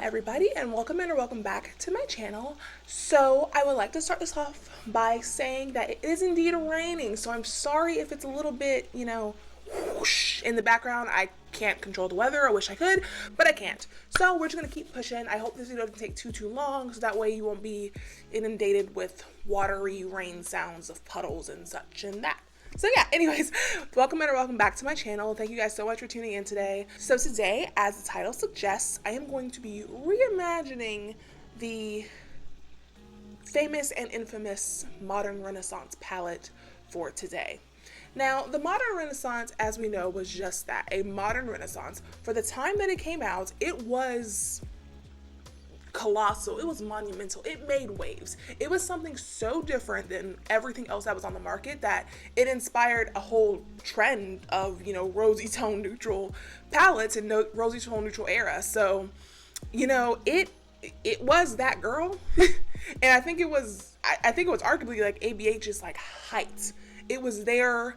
everybody, and welcome in or welcome back to my channel. So I would like to start this off by saying that it is indeed raining, so I'm sorry if it's a little bit, whoosh in the background. I can't control the weather. I wish I could, but I can't. So we're just gonna keep pushing. I hope this video doesn't take too long, so that way you won't be inundated with watery rain sounds of puddles and such and that. So yeah, anyways, welcome in or welcome back to my channel. Thank you guys so much for tuning in today. So today, as the title suggests, I am going to be reimagining the famous and infamous Modern Renaissance palette for today. Now, the Modern Renaissance, as we know, was just that, a Modern Renaissance. For the time that it came out, it was colossal, it was monumental, it made waves. It was something so different than everything else that was on the market that it inspired a whole trend of, rosy tone neutral palettes and rosy tone neutral era. So, it was that girl. And I think it was arguably like ABH's like height. It was their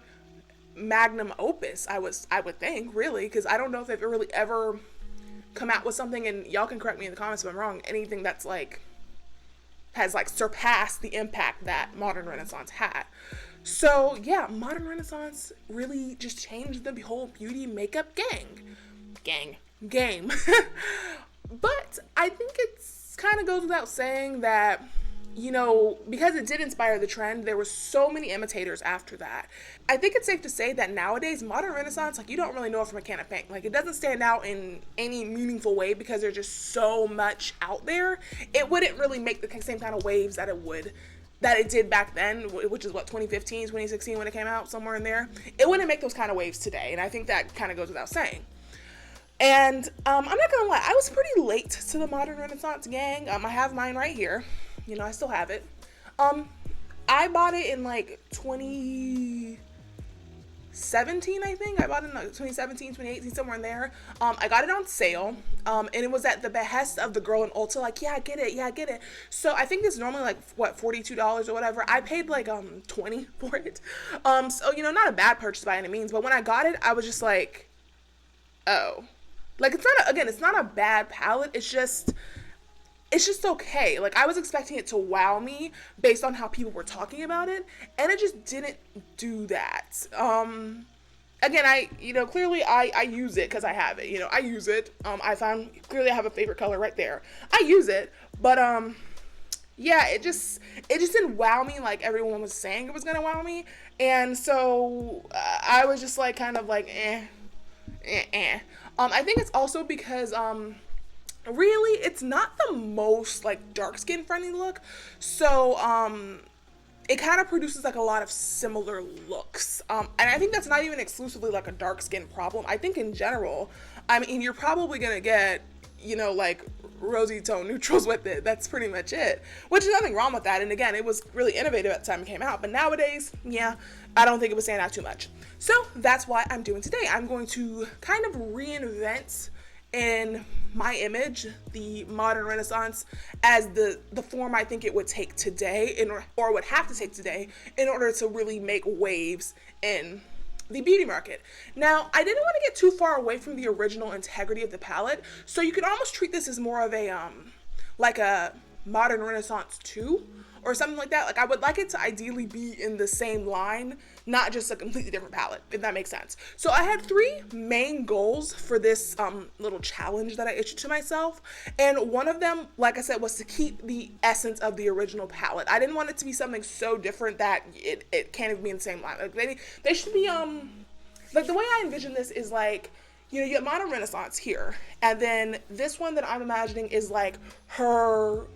magnum opus, I would think, really, because I don't know if they've really ever come out with something, and y'all can correct me in the comments if I'm wrong, anything that's has surpassed the impact that Modern Renaissance had. So yeah, Modern Renaissance really just changed the whole beauty makeup game. But I think it's kind of goes without saying that, because it did inspire the trend, there were so many imitators after that. I think it's safe to say that nowadays, Modern Renaissance, you don't really know it from a can of paint. It doesn't stand out in any meaningful way because there's just so much out there. It wouldn't really make the same kind of waves that it did back then, which is 2015, 2016 when it came out, somewhere in there. It wouldn't make those kind of waves today, and I think that kind of goes without saying. And I'm not gonna lie, I was pretty late to the Modern Renaissance gang. I have mine right here. I still have it. I bought it in 2017, I think. I bought it in 2017, 2018, somewhere in there. I got it on sale, and it was at the behest of the girl in Ulta, yeah, I get it. So I think it's normally $42 or whatever. I paid $20 for it. So, not a bad purchase by any means, but when I got it, I was just like, oh. It's not a bad palette, it's just okay. I was expecting it to wow me based on how people were talking about it, and it just didn't do that. Again, clearly I use it because I have it. I use it. I found clearly I have a favorite color right there. I use it, but yeah, it just didn't wow me like everyone was saying it was gonna wow me, and so I was just eh. I think it's also because really, it's not the most dark skin friendly look, so it kind of produces a lot of similar looks, and I think that's not even exclusively a dark skin problem. I think in general, you're probably gonna get rosy tone neutrals with it. That's pretty much it, which is nothing wrong with that. And again, it was really innovative at the time it came out, but nowadays, yeah, I don't think it would stand out too much. So that's what I'm doing today. I'm going to kind of reinvent in my image the Modern Renaissance as the form I think it would take today, or would have to take today, in order to really make waves in the beauty market. Now, I didn't want to get too far away from the original integrity of the palette, so you could almost treat this as more of a Modern Renaissance 2 or something like that. I would like it to ideally be in the same line, not just a completely different palette, if that makes sense. So I had 3 main goals for this little challenge that I issued to myself, and one of them, like I said, was to keep the essence of the original palette. I didn't want it to be something so different that it can't even be in the same line. They should be the way I envision this is you have Modern Renaissance here, and then this one that I'm imagining is her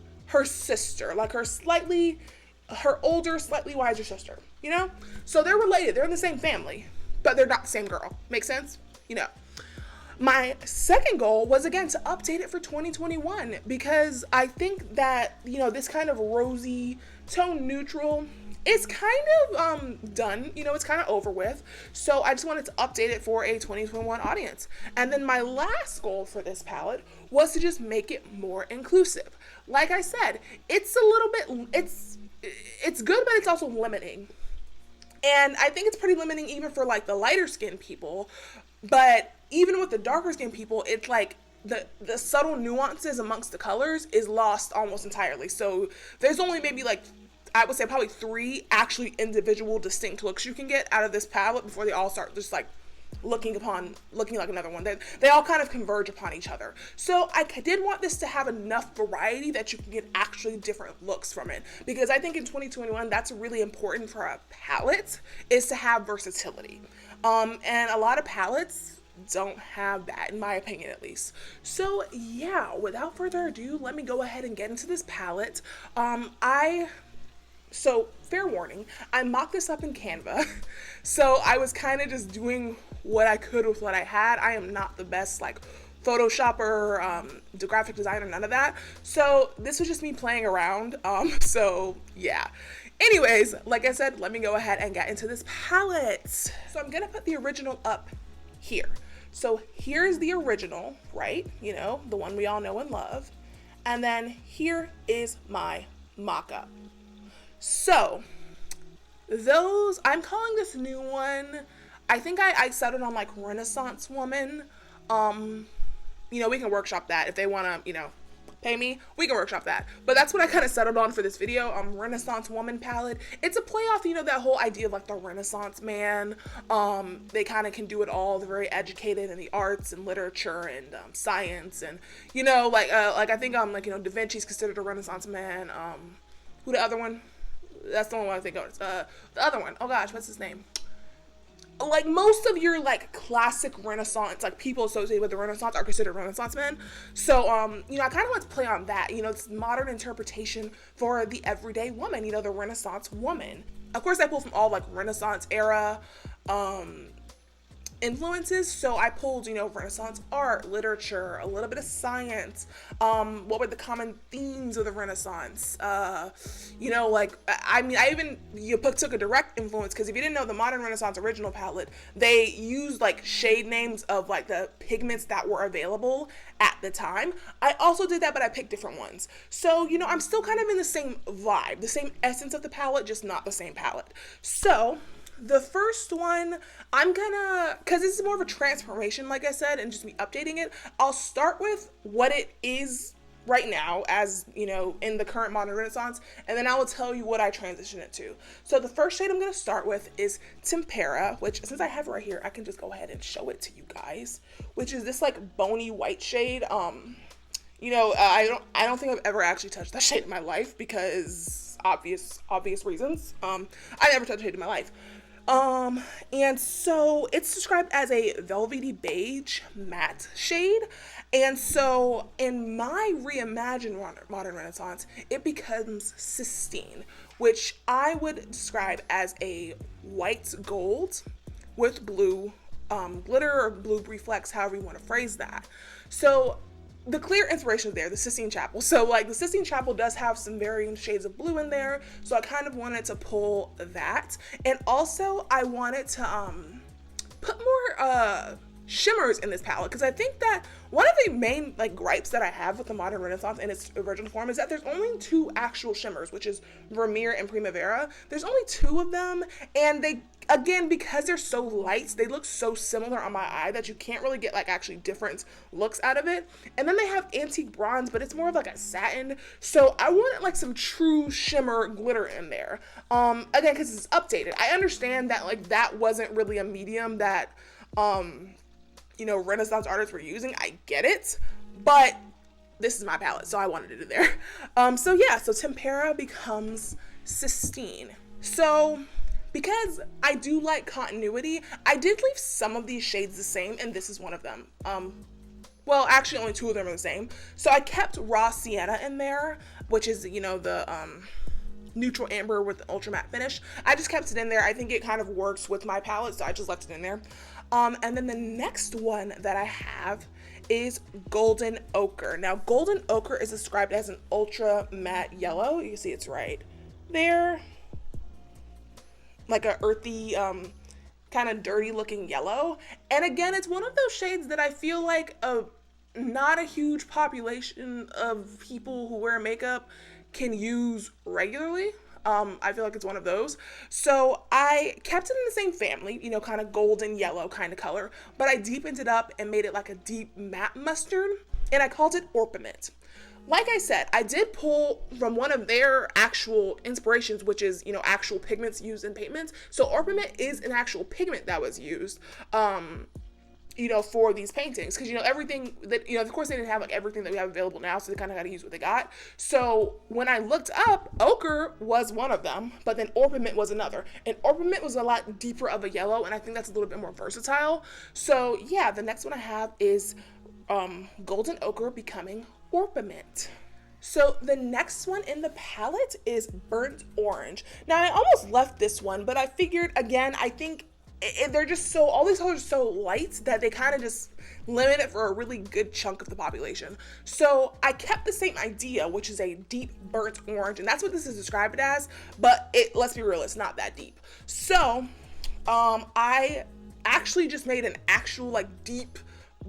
sister, her older, slightly wiser sister, So they're related, they're in the same family, but they're not the same girl. Make sense? My second goal was, again, to update it for 2021, because I think that, this kind of rosy tone neutral is kind of done, it's kind of over with. So I just wanted to update it for a 2021 audience. And then my last goal for this palette was to just make it more inclusive. Like I said, it's a little bit, it's good, but it's also limiting. And I think it's pretty limiting even for the lighter skinned people. But even with the darker skinned people, it's the subtle nuances amongst the colors is lost almost entirely. So there's only maybe like, I would say probably 3 actually individual distinct looks you can get out of this palette before they all start just like looking like another one. They all kind of converge upon each other. So I did want this to have enough variety that you can get actually different looks from it, because I think in 2021 that's really important for a palette, is to have versatility. And a lot of palettes don't have that, in my opinion at least. So yeah, without further ado, let me go ahead and get into this palette. So fair warning, I mocked this up in Canva. So I was kind of just doing what I could with what I had. I am not the best like Photoshopper, the graphic designer, none of that. So this was just me playing around. So yeah. Anyways, like I said, let me go ahead and get into this palette. So I'm gonna put the original up here. So here's the original, right? You know, the one we all know and love. And then here is my mock-up. So those, I'm calling this new one, I think I settled on like Renaissance Woman. You know, we can workshop that if they want to, you know, pay me, we can workshop that. But that's what I kind of settled on for this video. Renaissance Woman palette. It's a play off, you know, that whole idea of like the Renaissance man. They kind of can do it all. They're very educated in the arts and literature and science, and you know, like I think like, you know, Da Vinci's considered a Renaissance man. Who the other one? That's the only one I think of. The other one, oh gosh, what's his name? Like most of your like classic Renaissance, like people associated with the Renaissance are considered Renaissance men. So, you know, I kind of want to play on that, you know, it's modern interpretation for the everyday woman, you know, the Renaissance woman. Of course, I pull from all like Renaissance era, influences. So I pulled, you know, Renaissance art, literature, a little bit of science. What were the common themes of the Renaissance? You know, like, I mean, I even took a direct influence, because if you didn't know, the modern Renaissance original palette, they used like shade names of like the pigments that were available at the time. I also did that, but I picked different ones. So, you know, I'm still kind of in the same vibe, the same essence of the palette, just not the same palette. So the first one, I'm gonna, because this is more of a transformation, like I said, and just me updating it, I'll start with what it is right now, as, you know, in the current modern Renaissance, and then I will tell you what I transition it to. So the first shade I'm gonna start with is Tempera, which, since I have it right here, I can just go ahead and show it to you guys, which is this like bony white shade. You know, I don't think I've ever actually touched that shade in my life, because obvious reasons. I never touched a shade in my life. And so it's described as a velvety beige matte shade. And so in my reimagined modern Renaissance, it becomes Sistine, which I would describe as a white gold with blue glitter or blue reflex, however you want to phrase that. So the clear inspiration is there, the Sistine Chapel. So like the Sistine Chapel does have some varying shades of blue in there. So I kind of wanted to pull that. And also I wanted to put more shimmers in this palette, because I think that one of the main like gripes that I have with the modern Renaissance in its original form is that there's only 2 actual shimmers, which is Vermeer and Primavera. There's only 2 of them, and they, again, because they're so light, they look so similar on my eye that you can't really get like actually different looks out of it. And then they have Antique Bronze, but it's more of like a satin. So I wanted like some true shimmer glitter in there. Again, because it's updated. I understand that like that wasn't really a medium that you know, Renaissance artists were using. I get it, but this is my palette, so I wanted it in there. So yeah, so Tempera becomes Sistine. So because I do like continuity, I did leave some of these shades the same, and this is one of them. Well, actually only 2 of them are the same. So I kept Raw Sienna in there, which is, you know, the neutral amber with the ultra matte finish. I just kept it in there. I think it kind of works with my palette, so I just left it in there. And then the next one that I have is Golden Ochre. Now, Golden Ochre is described as an ultra matte yellow. You see it's right there. Like a earthy, kind of dirty looking yellow. And again, it's one of those shades that I feel like not a huge population of people who wear makeup can use regularly. I feel like it's one of those. So I kept it in the same family, you know, kind of golden yellow kind of color, but I deepened it up and made it like a deep matte mustard. and I called it Orpiment. Like I said, I did pull from one of their actual inspirations, which is, you know, actual pigments used in pigments. So Orpiment is an actual pigment that was used, you know, for these paintings. Because, you know, everything that, you know, of course they didn't have like everything that we have available now, so they kind of got to use what they got. So when I looked up, ochre was one of them, but then Orpiment was another. And Orpiment was a lot deeper of a yellow, and I think that's a little bit more versatile. So yeah, the next one I have is Golden Ochre becoming Orpiment. So the next one in the palette is Burnt Orange. Now I almost left this one, but I figured, again, I think they're just so, all these colors are so light that they kind of just limit it for a really good chunk of the population. So I kept the same idea, which is a deep burnt orange, and that's what this is described as, but let's be real, it's not that deep. So I actually just made an actual like deep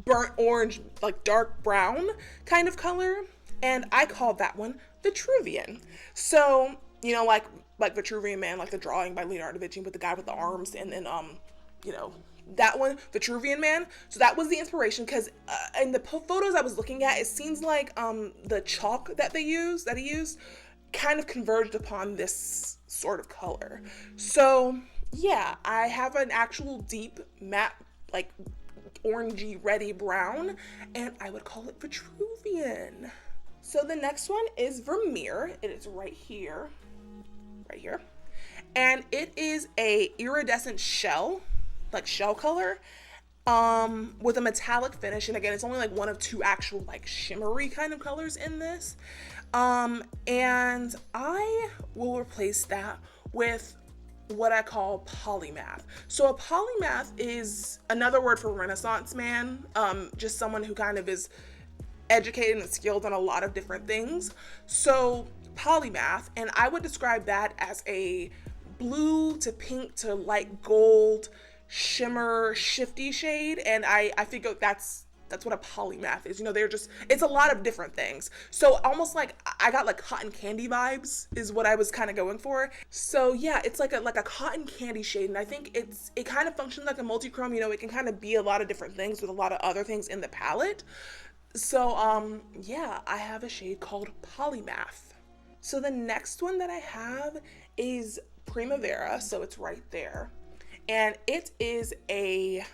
burnt orange, like dark brown kind of color, and I called that one Vitruvian. So, you know, like Vitruvian Man, like the drawing by Leonardo da Vinci with the guy with the arms, and then you know, that one, Vitruvian Man. So that was the inspiration, because in the photos I was looking at, it seems like the chalk that he used kind of converged upon this sort of color. So yeah, I have an actual deep matte, like orangey reddy brown, and I would call it Vitruvian. So the next one is Vermeer. It is right here, and it is a iridescent shell, like shell color, with a metallic finish. And again, it's only like one of two actual like shimmery kind of colors in this, and I will replace that with what I call Polymath. So a Polymath is another word for Renaissance man, just someone who kind of is educated and skilled on a lot of different things. So Polymath, and I would describe that as a blue to pink to light gold shimmer shifty shade, and I figure that's what a polymath is. You know, it's a lot of different things. So almost like I got like cotton candy vibes is what I was kind of going for. So yeah, it's like a cotton candy shade, and I think it kind of functions like a multichrome. You know, it can kind of be a lot of different things with a lot of other things in the palette. So yeah, I have a shade called Polymath. So the next one that I have is Primavera, so it's right there, and it is a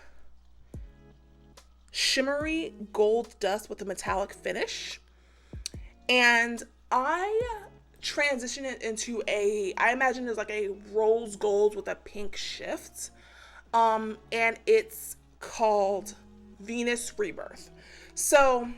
shimmery gold dust with a metallic finish, and I transition it into I imagine it's like a rose gold with a pink shift, and it's called Venus Rebirth. So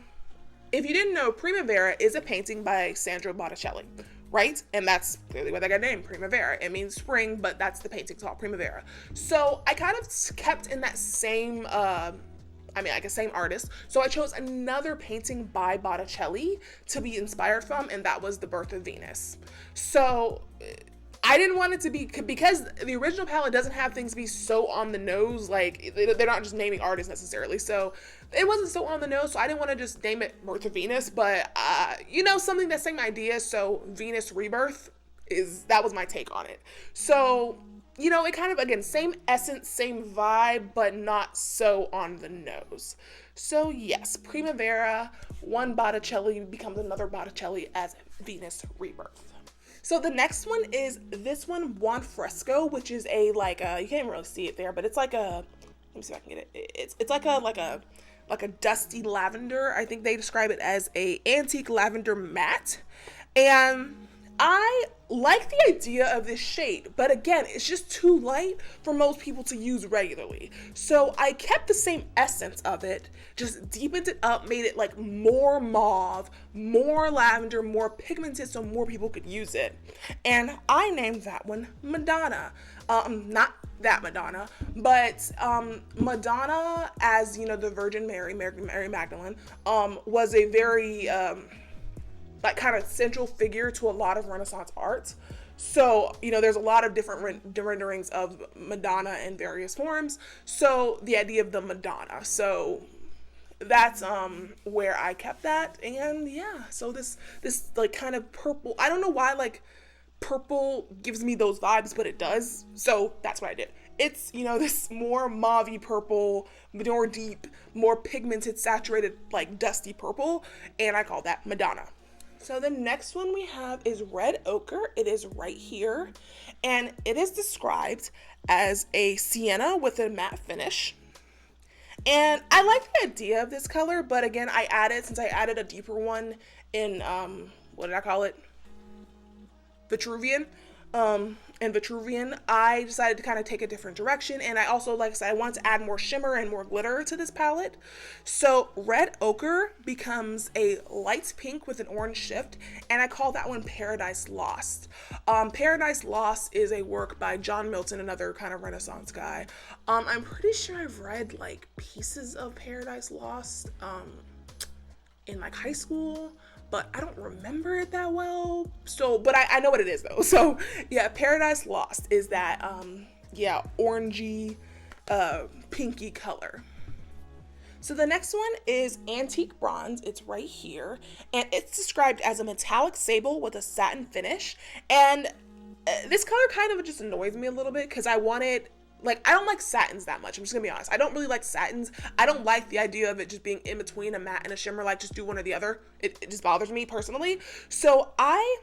if you didn't know, Primavera is a painting by Sandro Botticelli, right? And that's clearly where they got named Primavera. It means spring, but that's the painting called Primavera. So I kind of kept in that same same artist. So I chose another painting by Botticelli to be inspired from, and that was The Birth of Venus. So I didn't want it to be, because the original palette doesn't have things be so on the nose, like they're not just naming artists necessarily. So it wasn't so on the nose, so I didn't want to just name it Birth of Venus, but you know, something that same idea. So Venus Rebirth that was my take on it. So, you know, it kind of, again, same essence, same vibe, but not so on the nose. So yes, Primavera, one Botticelli becomes another Botticelli as Venus Rebirth. So the next one is this one, BUON Fresco, which is you can't even really see it there, but it's like let me see if I can get it. It's like a dusty lavender. I think they describe it as a antique lavender matte. And I like the idea of this shade, but again, it's just too light for most people to use regularly. So I kept the same essence of it, just deepened it up, made it like more mauve, more lavender, more pigmented, so more people could use it. And I named that one Madonna. Not that Madonna, but Madonna, as you know, the Virgin Mary Magdalene, was a very like kind of central figure to a lot of Renaissance art. So, you know, there's a lot of different renderings of Madonna in various forms. So the idea of the Madonna. So that's where I kept that. And yeah, so this like kind of purple, I don't know why like purple gives me those vibes, but it does. So that's what I did. it's, you know, this more mauve-y purple, more deep, more pigmented, saturated, like dusty purple, and I call that Madonna. So the next one we have is Red Ochre. It is right here, and it is described as a sienna with a matte finish. And I like the idea of this color, but again, since I added a deeper one in, what did I call it? Vitruvian. In Vitruvian, I decided to kind of take a different direction, and I also, like I said, I wanted to add more shimmer and more glitter to this palette. So Red Ochre becomes a light pink with an orange shift, and I call that one Paradise Lost. Paradise Lost is a work by John Milton, another kind of Renaissance guy. I'm pretty sure I've read like pieces of Paradise Lost in like high school, but I don't remember it that well. So, but I know what it is though. So yeah, Paradise Lost is that, yeah, orangey, pinky color. So the next one is Antique Bronze. It's right here, and it's described as a metallic sable with a satin finish. And this color kind of just annoys me a little bit because I wanted, like, I don't like satins that much. I'm just gonna be honest. I don't really like satins. I don't like the idea of it just being in between a matte and a shimmer, like just do one or the other. It just bothers me personally. So I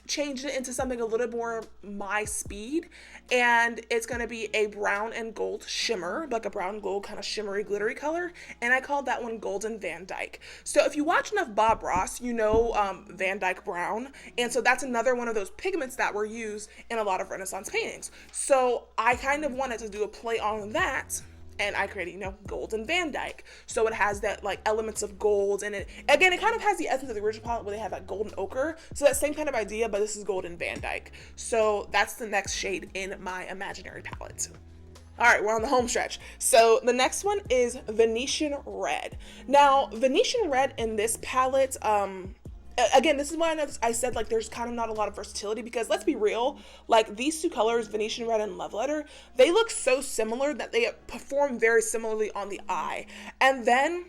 changed it into something a little more my speed, and it's going to be a brown and gold shimmer, like a brown gold kind of shimmery glittery color, and I called that one Golden Van Dyke. So if you watch enough Bob Ross, you know Van Dyke brown, and so that's another one of those pigments that were used in a lot of Renaissance paintings. So I kind of wanted to do a play on that, and I created, you know, Golden Van Dyke. So it has that like elements of gold, and it kind of has the essence of the original palette where they have that golden ochre. So that same kind of idea, but this is Golden Van Dyke. So that's the next shade in my imaginary palette. All right, we're on the home stretch. So the next one is Venetian Red. Now, Venetian Red in this palette, again, this is why I said like there's kind of not a lot of versatility, because let's be real, like these two colors, Venetian Red and Love Letter, they look so similar that they perform very similarly on the eye. And then,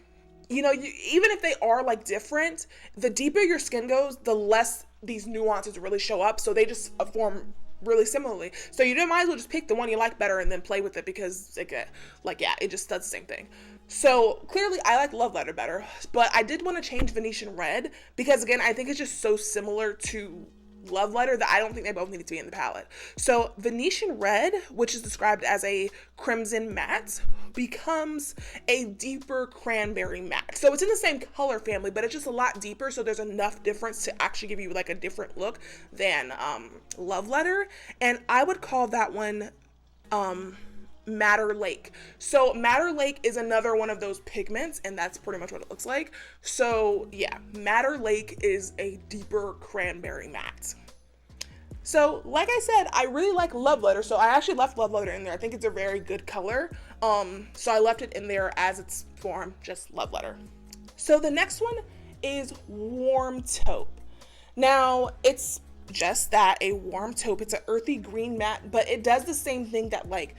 you know, even if they are like different, the deeper your skin goes, the less these nuances really show up. So they just form really similarly. So you might as well just pick the one you like better and then play with it, because like yeah, it just does the same thing. So clearly I like Love Letter better, but I did want to change Venetian Red because again, I think it's just so similar to Love Letter that I don't think they both need to be in the palette. So Venetian Red, which is described as a crimson matte, becomes a deeper cranberry matte. So it's in the same color family, but it's just a lot deeper, so there's enough difference to actually give you like a different look than Love Letter. And I would call that one Madder Lake. So Madder Lake is another one of those pigments, and that's pretty much what it looks like. So yeah, Madder Lake is a deeper cranberry matte. So like I said, I really like Love Letter, so I actually left Love Letter in there. I think it's a very good color, so I left it in there as its form, just Love Letter. So the next one is Warm Taupe. Now it's just that, a warm taupe. It's an earthy green matte, but it does the same thing that like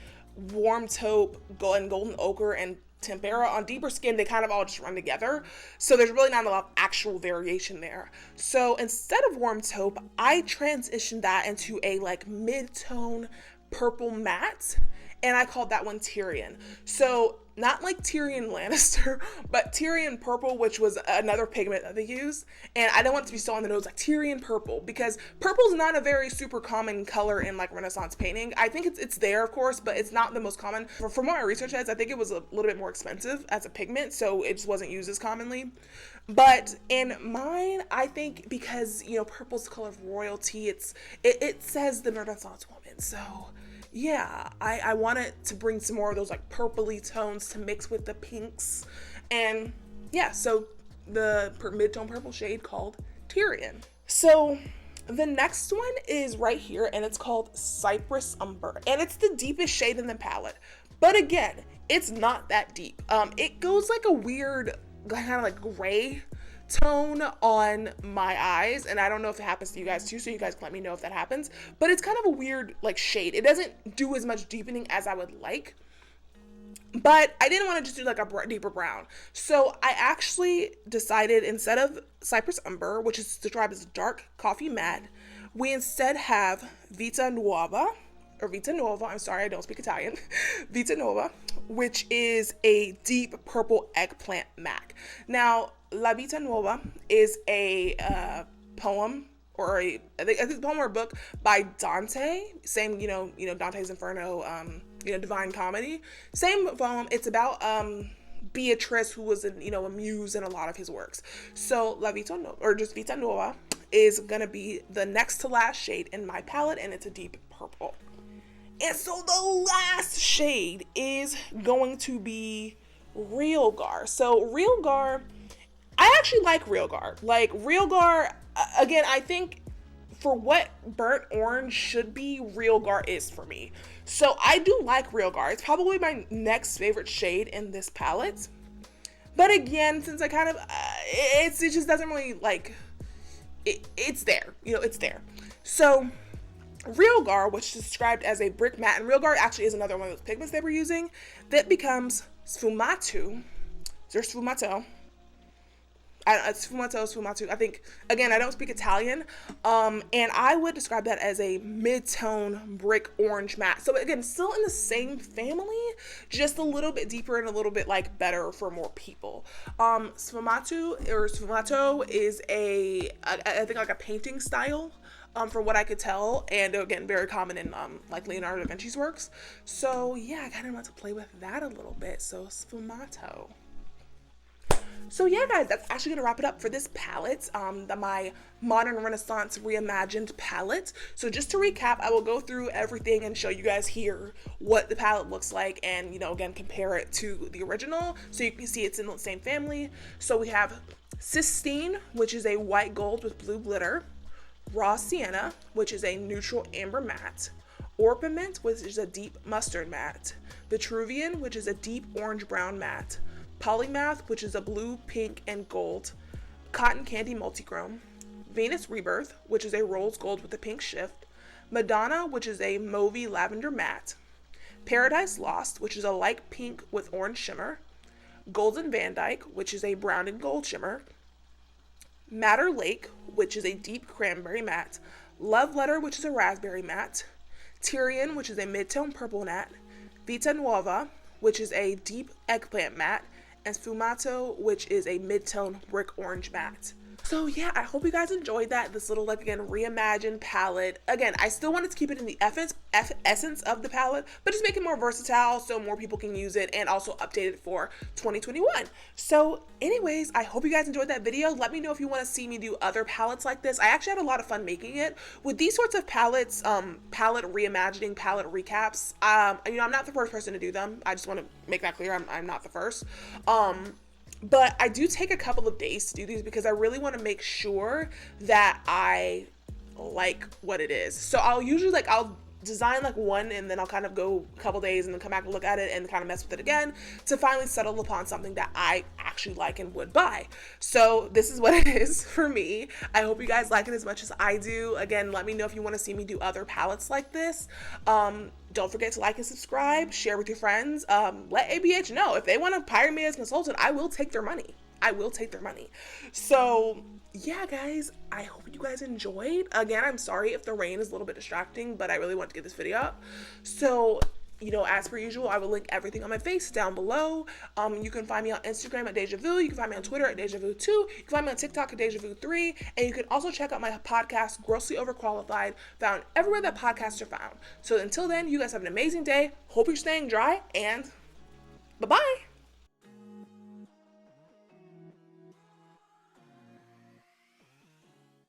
Warm Taupe, Golden Ochre, and Tempera on deeper skin, they kind of all just run together. So there's really not a lot of actual variation there. So instead of Warm Taupe, I transitioned that into a like mid-tone purple matte, and I called that one Tyrian. So not like Tyrian Lannister, but Tyrian Purple, which was another pigment that they used. And I don't want it to be so on the nose like Tyrian Purple, because purple is not a very super common color in like Renaissance painting. I think it's there, of course, but it's not the most common. From what my research says, I think it was a little bit more expensive as a pigment, so it just wasn't used as commonly. But in mine, I think because, you know, purple's the color of royalty, it says the Renaissance woman, so yeah, I wanted to bring some more of those like purpley tones to mix with the pinks. And yeah, so the mid-tone purple shade called Tyrian. So the next one is right here, and it's called Cyprus Umber, and it's the deepest shade in the palette. But again, it's not that deep. It goes like a weird kind of like gray tone on my eyes, and I don't know if it happens to you guys too, so you guys can let me know if that happens, but it's kind of a weird like shade. It doesn't do as much deepening as I would like, but I didn't want to just do like a deeper brown, so I actually decided instead of Cyprus Umber, which is described as dark coffee matte, we instead have Vita Nuova, Vita Nuova, I'm sorry, I don't speak Italian, Vita Nuova, which is a deep purple eggplant matte. Now, La Vita Nuova is a poem, or I think it's a poem or a book by Dante. Same, Dante's Inferno, Divine Comedy. Same poem. It's about Beatrice, who was a muse in a lot of his works. So La Vita Nuova, or just Vita Nuova, is gonna be the next to last shade in my palette, and it's a deep purple. And so the last shade is going to be Realgar. So Realgar, I actually like Realgar. Like Realgar, again, I think for what burnt orange should be, Realgar is for me. So I do like Realgar. It's probably my next favorite shade in this palette. But again, since I kind of, it just doesn't really like, it's there, it's there. So Realgar, which is described as a brick matte, and Realgar actually is another one of those pigments they were using, that becomes sfumato. There's sfumato. Sfumato. I think, again, I don't speak Italian, and I would describe that as a mid-tone brick orange matte. So again, still in the same family, just a little bit deeper and a little bit like better for more people. Sfumato is I think like a painting style, from what I could tell, and again, very common in like Leonardo da Vinci's works. So yeah, I kind of want to play with that a little bit. So sfumato. So yeah, guys, that's actually gonna wrap it up for this palette, my Modern Renaissance Reimagined palette. So just to recap, I will go through everything and show you guys here what the palette looks like, and again, compare it to the original so you can see it's in the same family. So we have Sistine, which is a white gold with blue glitter; Raw Sienna, which is a neutral amber matte; Orpiment, which is a deep mustard matte; Vitruvian, which is a deep orange brown matte; Polymath, which is a blue, pink, and gold; Cotton Candy Multichrome; Venus Rebirth, which is a rose gold with a pink shift; Madonna, which is a mauvey lavender matte; Paradise Lost, which is a light pink with orange shimmer; Golden Van Dyke, which is a brown and gold shimmer; Madder Lake, which is a deep cranberry matte; Love Letter, which is a raspberry matte; Tyrian, which is a mid-tone purple matte; Vita Nuova, which is a deep eggplant matte; and Sfumato, which is a mid-tone brick orange matte. So yeah, I hope you guys enjoyed that. This little, like, again, reimagined palette. Again, I still wanted to keep it in the essence of the palette, but just make it more versatile so more people can use it, and also update it for 2021. So anyways, I hope you guys enjoyed that video. Let me know if you want to see me do other palettes like this. I actually had a lot of fun making it. With these sorts of palettes, palette reimagining, palette recaps, I'm not the first person to do them. I just want to make that clear. I'm not the first. But I do take a couple of days to do these because I really want to make sure that I like what it is. So I'll usually I'll design like one, and then I'll kind of go a couple days and then come back and look at it and kind of mess with it again to finally settle upon something that I actually like and would buy. So this is what it is for me. I hope you guys like it as much as I do. Again, let me know if you want to see me do other palettes like this. Don't forget to like and subscribe, share with your friends. Let ABH know if they want to hire me as a consultant. I will take their money. So yeah, guys, I hope you guys enjoyed. Again, I'm sorry if the rain is a little bit distracting, but I really want to get this video up. So, as per usual, I will link everything on my face down below. You can find me on Instagram at Deja Vu. You can find me on Twitter at Deja Vu 2. You can find me on TikTok at Deja Vu 3. And you can also check out my podcast, Grossly Overqualified, found everywhere that podcasts are found. So until then, you guys have an amazing day. Hope you're staying dry, and bye-bye.